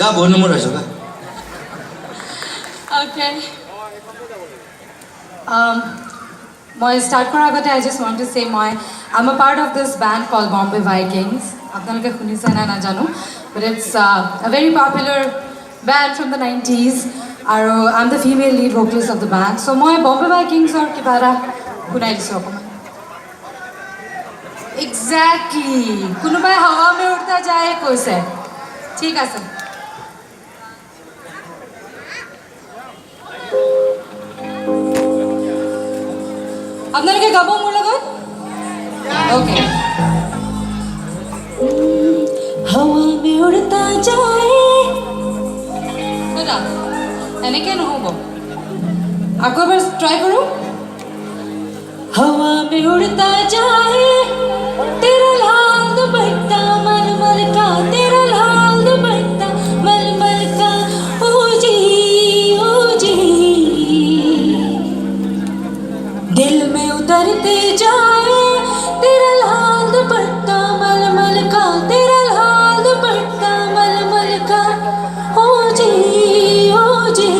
Ga bono mo rajo ga. Okay. Moi start kora agote I just want to say I'm a part of this band called Bombay Vikings. Apnaloke khunise na na janu, but it's a very popular band from the 90s. I'm the female lead vocalist of the band. So moi Bombay Vikings or kibara kunai disu okoman. Exactly. Kunubai hawa mein udta jaye koise. Thik ase. আপনারা গাবো মোর লগত ওকে হাওয়া মে উড়তা যায় ওটা এনে কেন হবো আকো একবার ট্রাই করো হাওয়া মে উড়তা যায় তেরা লাল দুপট্টা মলমল কা তেরা লাল দুপট্টা মলমল কা ও जी दिल में उतरते जाए तेरा लाल दुपट्टा मलमल का तेरा लाल दुपट्टा मलमल का हो जी हो जी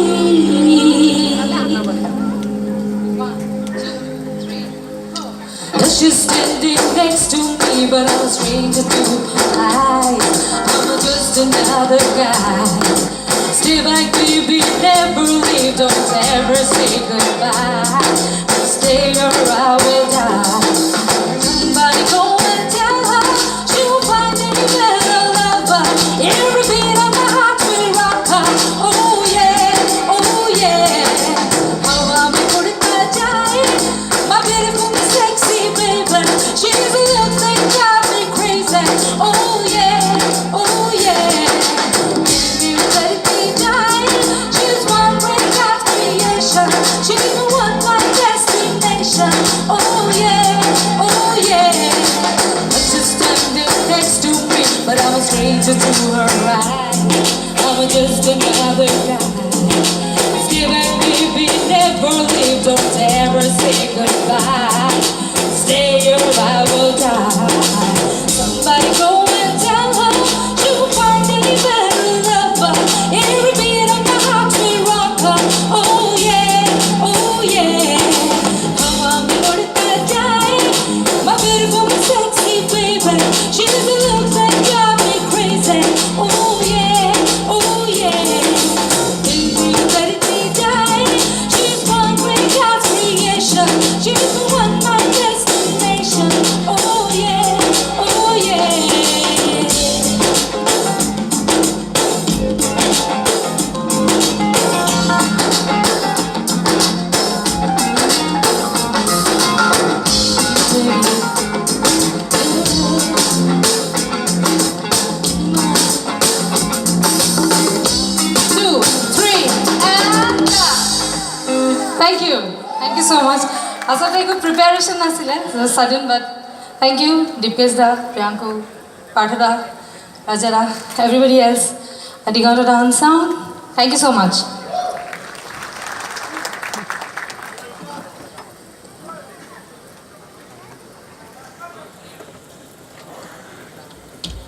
She's standing next to me but I'm a stranger to her eyes. I'm just another guy. Stay back baby, never leave, don't ever say goodbye. Stay or I will die. Somebody go and tell her she will find any better lover. Every beat of my heart will rock her. Oh yeah, oh yeah. How I'm a good at my beautiful, sexy baby. She's a look that drives me crazy. Oh yeah, oh yeah. She's one great God's creation. She's the one my destination. Oh yeah, oh yeah. She's standing next to me, but I'm a stranger to her eyes. I'm just another guy. Stay back, baby, never leave, don't ever say goodbye. Stay or I will die. Somebody go and tell her she will find any better lover. Every beat of my heart will rock her. Oh yeah, oh yeah. How I'm gonna die, my beautiful, sexy baby. She's the look that drives me crazy. Oh yeah, oh yeah. Baby, let it be die. She's one great God's creation. She's the one my destination. Oh yeah, oh yeah. Two, three, and thank you so much. Asal good preparation nasile, it was sudden but thank you Deepesh da, Priyanku, Pathada, Rajara, everybody else at the Sound. Thank you so much.